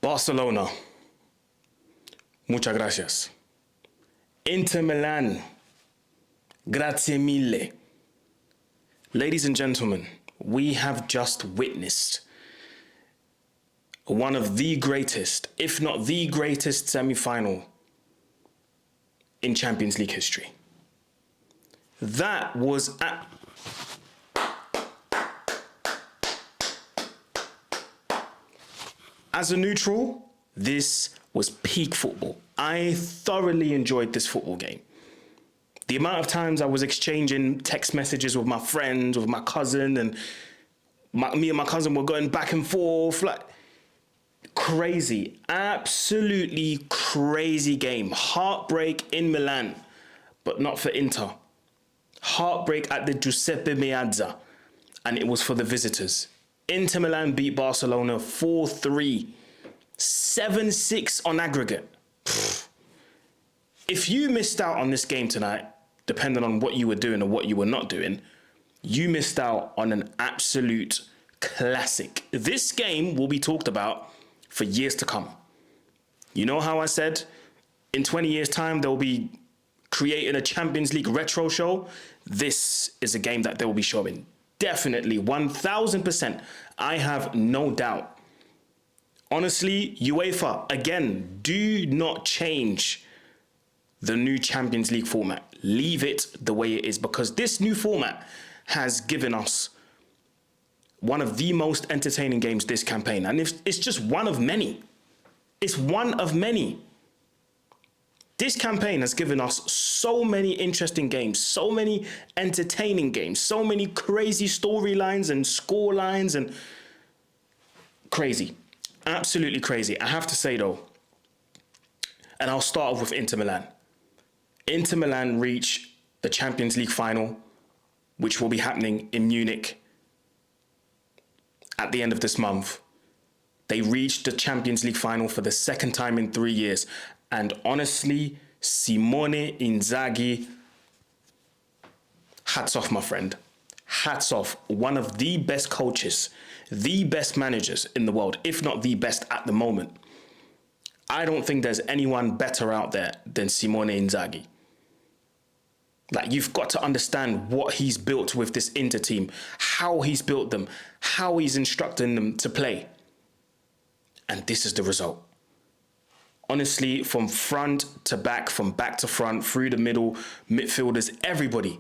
Barcelona, muchas gracias. Inter Milan, grazie mille. Ladies and gentlemen, we have just witnessed one of the greatest, if not the greatest semi-final in Champions League history. That was As a neutral, this was peak football. I thoroughly enjoyed this football game. The amount of times I was exchanging text messages with my friends, with my cousin, and me and my cousin were going back and forth, like crazy, absolutely crazy game. Heartbreak in Milan, but not for Inter. Heartbreak at the Giuseppe Meazza, and it was for the visitors. Inter Milan beat Barcelona 4-3, 7-6 on aggregate. If you missed out on this game tonight, depending on what you were doing or what you were not doing, you missed out on an absolute classic. This game will be talked about for years to come. You know how I said in 20 years' time, they'll be creating a Champions League retro show? This is a game that they will be showing. Definitely, 1000%. I have no doubt. Honestly, UEFA, again, do not change the new Champions League format. Leave it the way it is, because this new format has given us one of the most entertaining games this campaign. And it's just one of many. It's one of many. This campaign has given us so many interesting games, so many entertaining games, so many crazy storylines and score lines, and crazy, absolutely crazy. I have to say though, and I'll start off with Inter Milan. Inter Milan reach the Champions League final, which will be happening in Munich at the end of this month. They reached the Champions League final for the second time in 3 years. And honestly, Simone Inzaghi, hats off, my friend. Hats off. One of the best coaches, the best managers in the world, if not the best at the moment. I don't think there's anyone better out there than Simone Inzaghi. Like, you've got to understand what he's built with this Inter team, how he's built them, how he's instructing them to play. And this is the result. Honestly, from front to back, from back to front, through the middle, midfielders, everybody.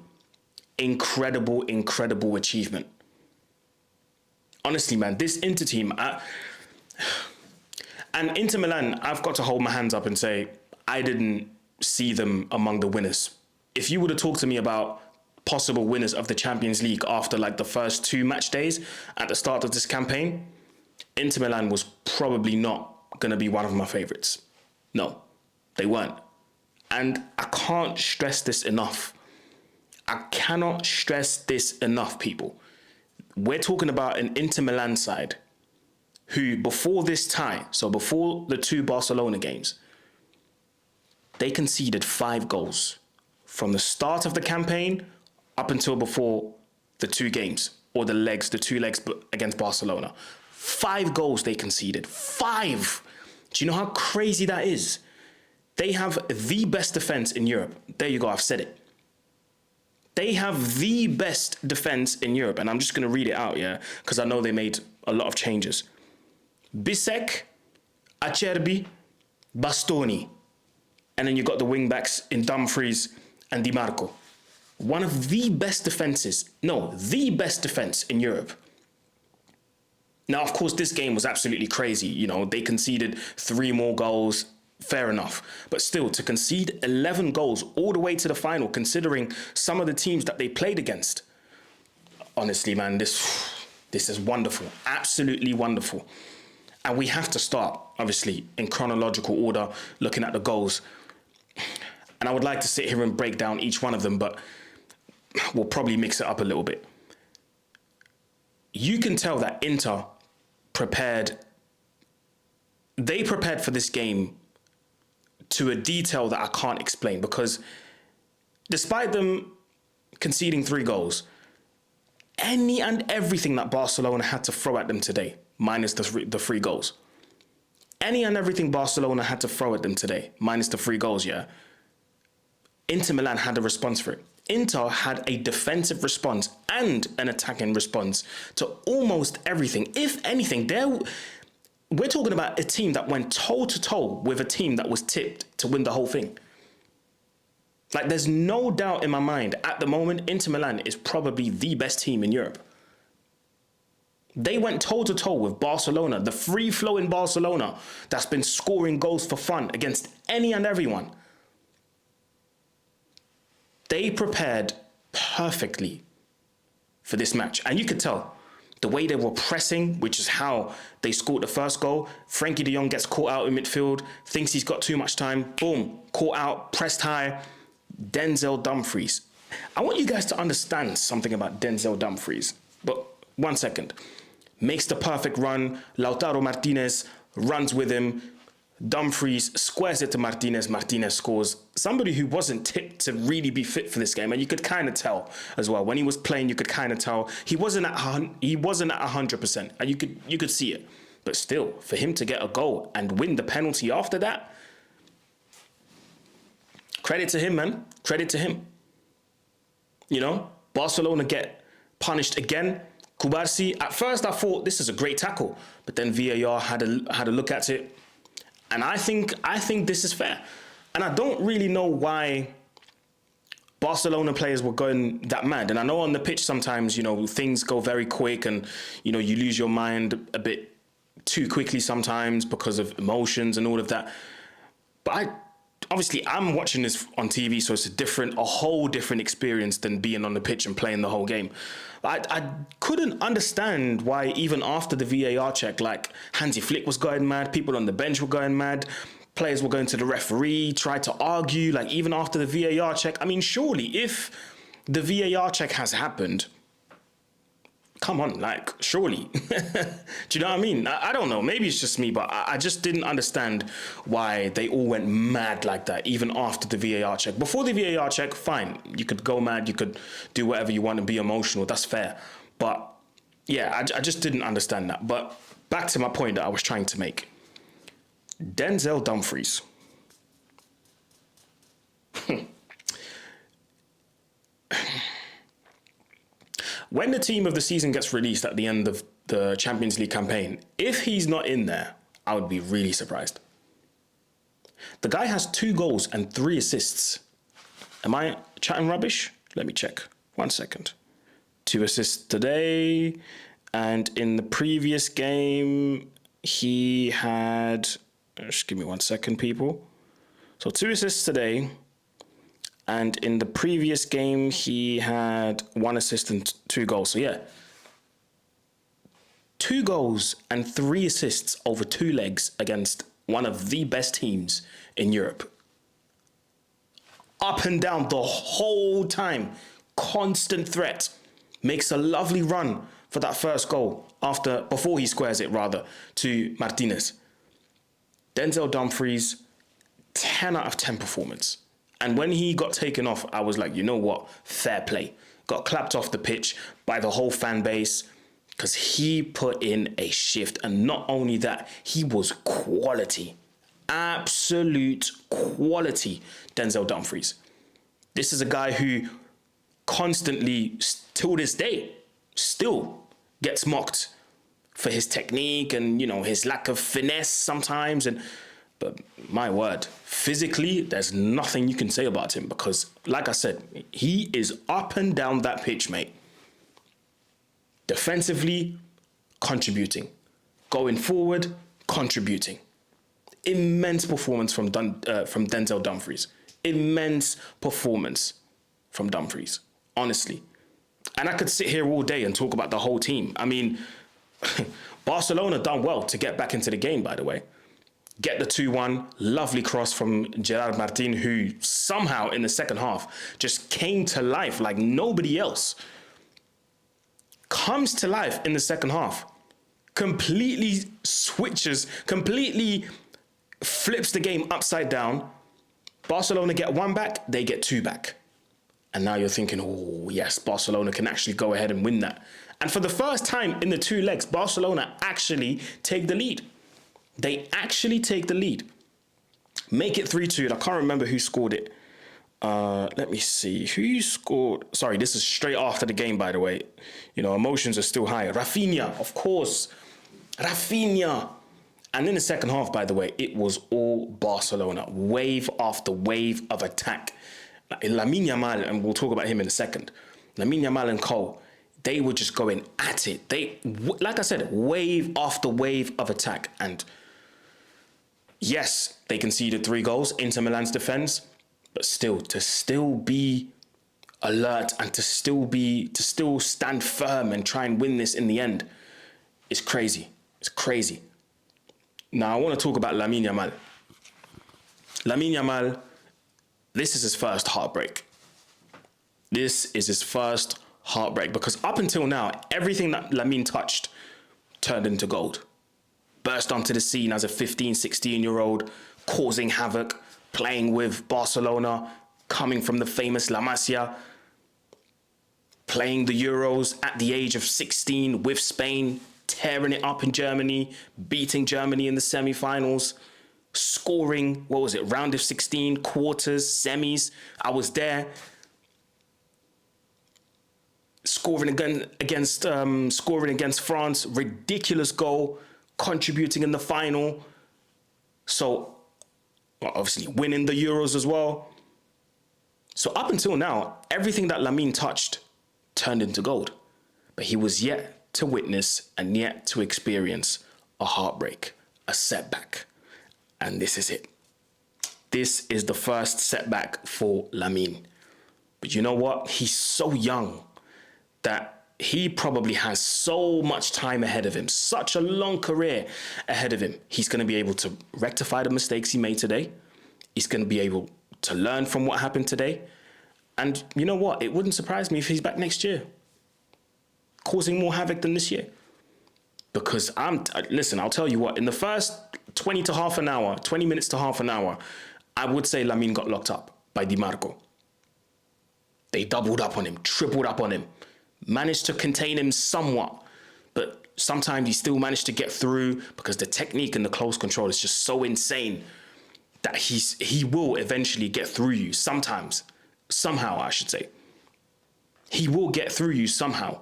Incredible, incredible achievement. Honestly, man, this Inter team, and Inter Milan, I've got to hold my hands up and say, I didn't see them among the winners. If you would have talked to me about possible winners of the Champions League after like the first 2 match days at the start of this campaign, Inter Milan was probably not going to be one of my favorites. No, they weren't. And I can't stress this enough. I cannot stress this enough, people. We're talking about an Inter Milan side who, before this tie, so before the 2 Barcelona games, they conceded 5 goals from the start of the campaign up until before the 2 games, or the 2 legs against Barcelona. 5 goals they conceded. 5! Do you know how crazy that is? They have the best defense in Europe. There you go, I've said it. They have the best defense in Europe. And I'm just going to read it out, yeah? Because I know they made a lot of changes. Bisek, Acerbi, Bastoni. And then you got the wing-backs in Dumfries and Di Marco. One of the best defenses. No, the best defense in Europe. Now, of course, this game was absolutely crazy. You know, they conceded 3 more goals. Fair enough. But still, to concede 11 goals all the way to the final, considering some of the teams that they played against. Honestly, man, this is wonderful. Absolutely wonderful. And we have to start, obviously, in chronological order, looking at the goals. And I would like to sit here and break down each one of them, but we'll probably mix it up a little bit. you can tell that Inter prepared. They prepared for this game to a detail that I can't explain, because despite them conceding 3 goals, any and everything that Barcelona had to throw at them today, minus the 3 goals, any and everything Barcelona had to throw at them today, minus the 3 goals, yeah, Inter Milan had a response for it. Inter had a defensive response and an attacking response to almost everything. If anything, we're talking about a team that went toe-to-toe with a team that was tipped to win the whole thing. Like, there's no doubt in my mind, at the moment, Inter Milan is probably the best team in Europe. They went toe-to-toe with Barcelona, the free-flowing Barcelona that's been scoring goals for fun against any and everyone. They prepared perfectly for this match. And you could tell the way they were pressing, which is how they scored the first goal. Frankie de Jong gets caught out in midfield, thinks he's got too much time. Boom, caught out, pressed high. Denzel Dumfries. I want you guys to understand something about Denzel Dumfries. But 1 second. Makes the perfect run. Lautaro Martinez runs with him. Dumfries squares it to Martinez. Martinez scores. Somebody who wasn't tipped to really be fit for this game, and you could kind of tell as well when he was playing. You could kind of tell he wasn't at 100%, and you could see it. But still, for him to get a goal and win the penalty after that, credit to him, man. Credit to him. You know, Barcelona get punished again. Kubarsi. At first, I thought this is a great tackle, but then VAR had a look at it. And I think this is fair. And I don't really know why Barcelona players were going that mad. And I know on the pitch sometimes, you know, things go very quick and, you know, you lose your mind a bit too quickly sometimes because of emotions and all of that. But I'm watching this on TV, so it's a whole different experience than being on the pitch and playing the whole game. I couldn't understand why even after the VAR check, like Hansi Flick was going mad, people on the bench were going mad, players were going to the referee, tried to argue, like even after the VAR check. I mean, surely if the VAR check has happened, come on, like, surely. Do you know what I mean? I don't know. Maybe it's just me, but I just didn't understand why they all went mad like that, even after the VAR check. Before the VAR check, fine. You could go mad. You could do whatever you want and be emotional. That's fair. But, yeah, I just didn't understand that. But back to my point that I was trying to make. Denzel Dumfries. When the team of the season gets released at the end of the Champions League campaign, if he's not in there, I would be really surprised. The guy has 2 goals and 3 assists. Am I chatting rubbish? Let me check. 1 second. 2 assists today. And in the previous game, he had... Just give me 1 second, people. So 2 assists today. And in the previous game, he had 1 assist and 2 goals. So, yeah. 2 goals and 3 assists over 2 legs against one of the best teams in Europe. Up and down the whole time. Constant threat. Makes a lovely run for that first goal before he squares it, to Martinez. Denzel Dumfries, 10 out of 10 performance. And when he got taken off, I was like, you know what? Fair play. Got clapped off the pitch by the whole fan base because he put in a shift. And not only that, he was quality. Absolute quality, Denzel Dumfries. This is a guy who constantly, till this day, still gets mocked for his technique and, you know, his lack of finesse sometimes. But my word, physically, there's nothing you can say about him because, like I said, he is up and down that pitch, mate. Defensively, contributing. Going forward, contributing. Immense performance from Denzel Dumfries. Immense performance from Dumfries, honestly. And I could sit here all day and talk about the whole team. I mean, Barcelona done well to get back into the game, by the way. Get the 2-1, lovely cross from Gerard Martin, who somehow in the second half just came to life like nobody else. comes to life in the second half, completely switches, completely flips the game upside down. Barcelona get one back, they get two back. And now you're thinking, oh, yes, Barcelona can actually go ahead and win that. And for the first time in the two legs, Barcelona actually take the lead. They actually take the lead. Make it 3-2. I can't remember who scored it. Let me see. Who scored? Sorry, this is straight after the game, by the way. You know, emotions are still high. Rafinha, of course. Rafinha. And in the second half, by the way, it was all Barcelona. Wave after wave of attack. Lamine Yamal, and we'll talk about him in a second. Lamine Yamal and Cole, they were just going at it. They, like I said, wave after wave of attack. And yes, they conceded 3 goals into Milan's defense, but still, to still be alert and to still stand firm and try and win this in the end is crazy. It's crazy. Now, I want to talk about Lamine Yamal. Lamine Yamal, this is his first heartbreak. This is his first heartbreak because up until now, everything that Lamine touched turned into gold. Burst onto the scene as a 15, 16-year-old, causing havoc, playing with Barcelona, coming from the famous La Masia, playing the Euros at the age of 16 with Spain, tearing it up in Germany, beating Germany in the semi-finals, scoring, what was it, round of 16, quarters, semis. I was there. Scoring against France, ridiculous goal, contributing in the final. So, well, obviously winning the Euros as well. So up until now, everything that Lamine touched turned into gold. But he was yet to witness and yet to experience a heartbreak, a setback. And this is it. This is the first setback for Lamine. But you know what? He's so young that he probably has so much time ahead of him, such a long career ahead of him. He's going to be able to rectify the mistakes he made today. He's going to be able to learn from what happened today. And you know what? It wouldn't surprise me if he's back next year, causing more havoc than this year. Because listen, I'll tell you what, in the first 20 minutes to half an hour, I would say Lamine got locked up by Di Marco. They doubled up on him, tripled up on him, managed to contain him somewhat, but sometimes he still managed to get through because the technique and the close control is just so insane that he will eventually get through you sometimes, somehow I should say. He will get through you somehow.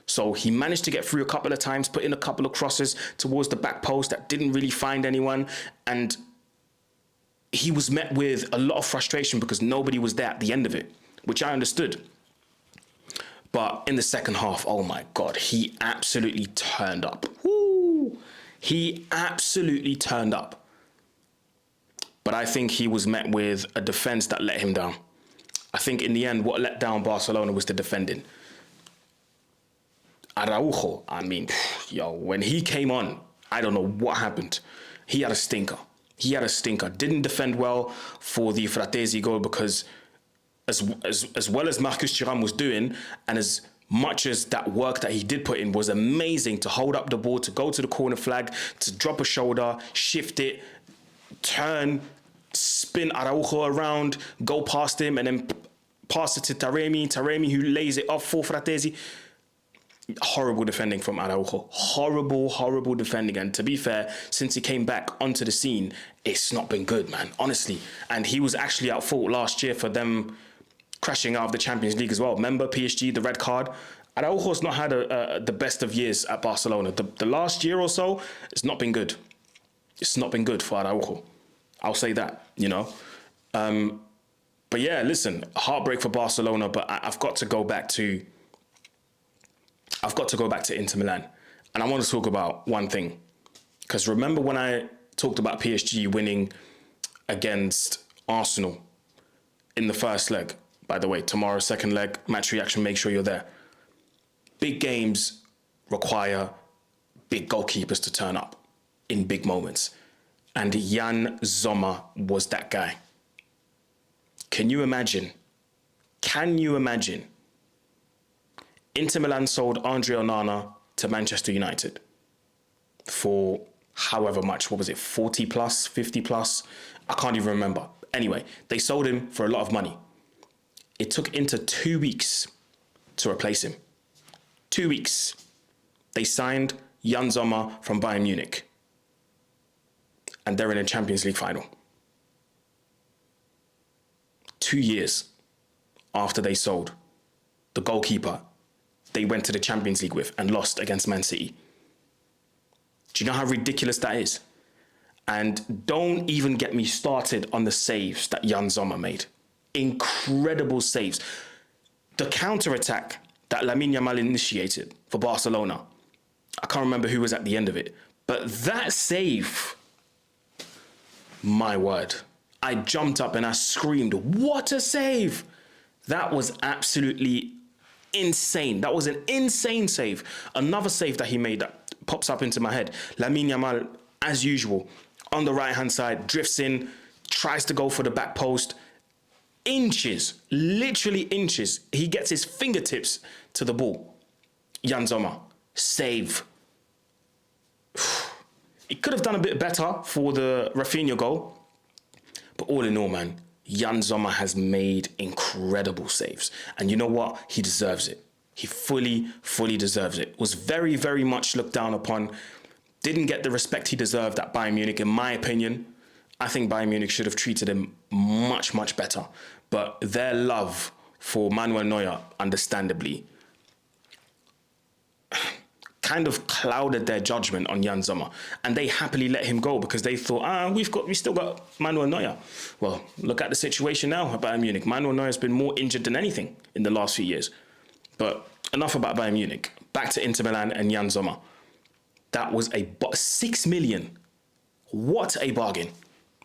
So he managed to get through a couple of times, put in a couple of crosses towards the back post that didn't really find anyone. And he was met with a lot of frustration because nobody was there at the end of it, which I understood. But in the second half, oh my God, he absolutely turned up. Woo! He absolutely turned up. But I think he was met with a defense that let him down. I think in the end, what let down Barcelona was the defending. Araujo, I mean, when he came on, I don't know what happened. He had a stinker. Didn't defend well for the Fratesi goal because as well as Marcus Thuram was doing, and as much as that work that he did put in was amazing to hold up the ball, to go to the corner flag, to drop a shoulder, shift it, turn, spin Araujo around, go past him, and then pass it to Taremi who lays it off for Fratesi. Horrible defending from Araujo. Horrible defending. And to be fair, since he came back onto the scene, it's not been good, man, honestly. And he was actually at fault last year for them crashing out of the Champions League as well. Remember PSG, the red card? Araujo's not had the best of years at Barcelona. The last year or so, it's not been good. It's not been good for Araujo. I'll say that, you know. But yeah, listen, heartbreak for Barcelona, but I've got to go back to Inter Milan. And I want to talk about one thing. Because remember when I talked about PSG winning against Arsenal in the first leg? By the way, tomorrow, second leg, match reaction, make sure you're there. Big games require big goalkeepers to turn up in big moments. And Yann Sommer was that guy. Can you imagine Inter Milan sold Andre Onana to Manchester United for however much. What was it? 40 plus, 50 plus? I can't even remember. Anyway, they sold him for a lot of money. It took Inter 2 weeks to replace him. 2 weeks. They signed Yann Sommer from Bayern Munich. And they're in a Champions League final. 2 years after they sold the goalkeeper they went to the Champions League with and lost against Man City. Do you know how ridiculous that is? And don't even get me started on the saves that Yann Sommer made. Incredible saves. The counter-attack that Lamine Yamal initiated for Barcelona, I can't remember who was at the end of it, but that save, my word, I jumped up and I screamed, what a save! That was absolutely insane. That was an insane save. Another save that he made that pops up into my head. Lamine Yamal, as usual, on the right-hand side, drifts in, tries to go for the back post. Inches, literally inches. He gets his fingertips to the ball. Yann Sommer, save. He could have done a bit better for the Rafinha goal. But all in all, man, Yann Sommer has made incredible saves. And you know what? He deserves it. He fully deserves it. Was very, very much looked down upon. Didn't get the respect he deserved at Bayern Munich, in my opinion. I think Bayern Munich should have treated him much, much better. But their love for Manuel Neuer, understandably, kind of clouded their judgment on Yann Sommer, and they happily let him go because they thought, we still got Manuel Neuer. Well, look at the situation now at Bayern Munich. Manuel Neuer has been more injured than anything in the last few years. But enough about Bayern Munich. Back to Inter Milan and Yann Sommer. That was 6 million. What a bargain.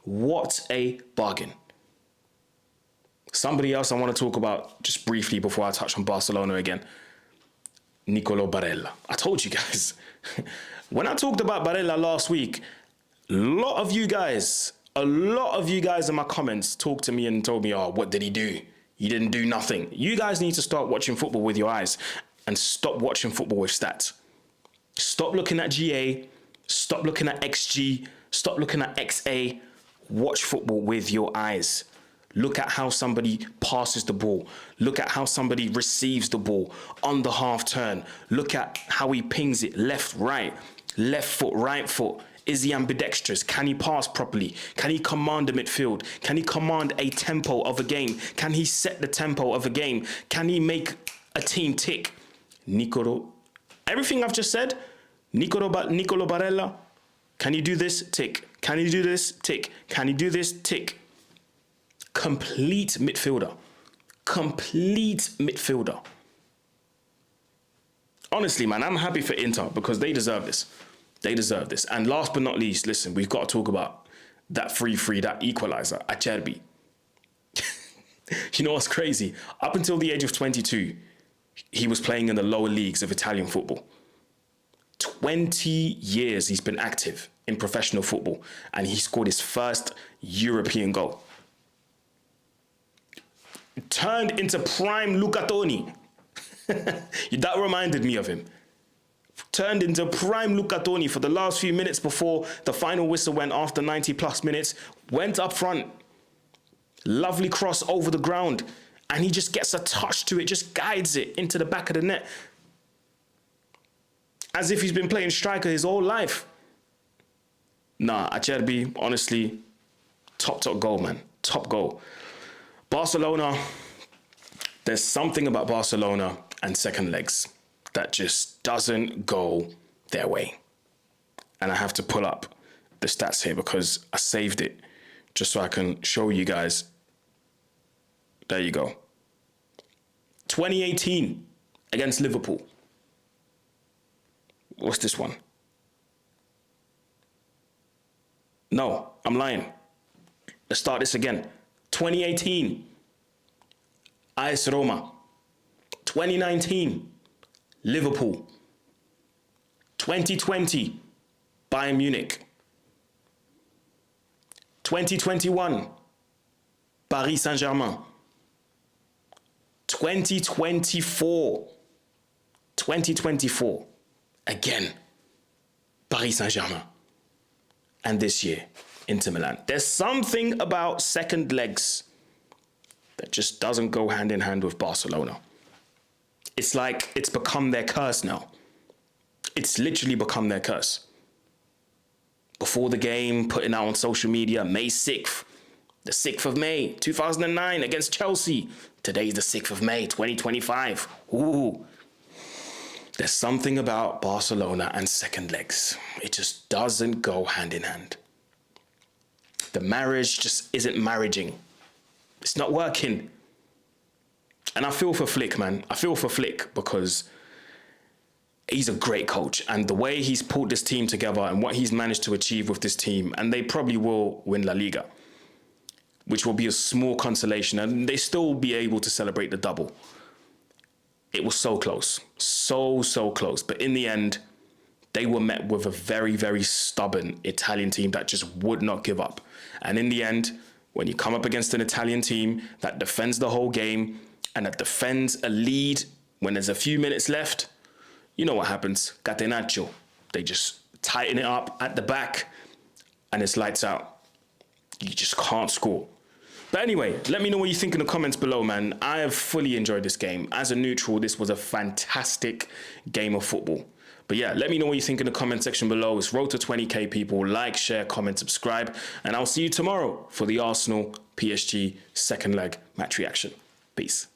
What a bargain. Somebody else I want to talk about just briefly before I touch on Barcelona again. Nicolo Barella. I told you guys. When I talked about Barella last week, a lot of you guys in my comments talked to me and told me, oh, what did he do? He didn't do nothing. You guys need to start watching football with your eyes and stop watching football with stats. Stop looking at GA. Stop looking at XG. Stop looking at XA. Watch football with your eyes. Look at how somebody passes the ball. Look at how somebody receives the ball on the half turn. Look at how he pings it left, right foot, right foot. Is he ambidextrous? Can he pass properly? Can he command the midfield? Can he command a tempo of a game? Can he set the tempo of a game? Can he make a team tick? Everything I've just said, Nicolo Barella, can you do this? Tick. Can you do this? Tick. Can you do this? Tick. Complete midfielder. Honestly, man, I'm happy for Inter because they deserve this. And last but not least, listen, we've got to talk about that 3-3, that equalizer, Acerbi. You know what's crazy? Up until the age of 22, he was playing in the lower leagues of Italian football. 20 years he's been active in professional football, and he scored his first European goal. Turned into prime Luca Toni. That reminded me of him. Turned into prime Luca Toni for the last few minutes before the final whistle went after 90 plus minutes. Went up front. Lovely cross over the ground. And he just gets a touch to it, just guides it into the back of the net. As if he's been playing striker his whole life. Nah, Acerbi, honestly, top goal, man. Top goal. Barcelona, there's something about Barcelona and second legs that just doesn't go their way. And I have to pull up the stats here because I saved it just so I can show you guys. There you go. 2018 against Liverpool. What's this one? No, I'm lying. Let's start this again. 2018, AS Roma. 2019, Liverpool. 2020, Bayern Munich. 2021, Paris Saint-Germain. 2024, 2024, again, Paris Saint-Germain. And this year, Inter Milan. There's something about second legs that just doesn't go hand in hand with Barcelona. It's like it's become their curse now. It's literally become their curse. Before the game, putting out on social media, May 6th, the 6th of May, 2009 against Chelsea. Today's the 6th of May, 2025. Ooh. There's something about Barcelona and second legs. It just doesn't go hand in hand. The marriage just isn't marriaging. It's not working. And I feel for Flick, man. I feel for Flick because he's a great coach. And the way he's pulled this team together and what he's managed to achieve with this team, and they probably will win La Liga, which will be a small consolation, and they still be able to celebrate the double. It was so close. So close. But in the end, they were met with a very, very stubborn Italian team that just would not give up. And in the end, when you come up against an Italian team that defends the whole game and that defends a lead when there's a few minutes left, you know what happens. Catenaccio. They just tighten it up at the back and it's lights out. You just can't score. But anyway, let me know what you think in the comments below, man. I have fully enjoyed this game. As a neutral, this was a fantastic game of football. But yeah, let me know what you think in the comment section below. It's road to 20k, people. Like, share, comment, subscribe. And I'll see you tomorrow for the Arsenal PSG second leg match reaction. Peace.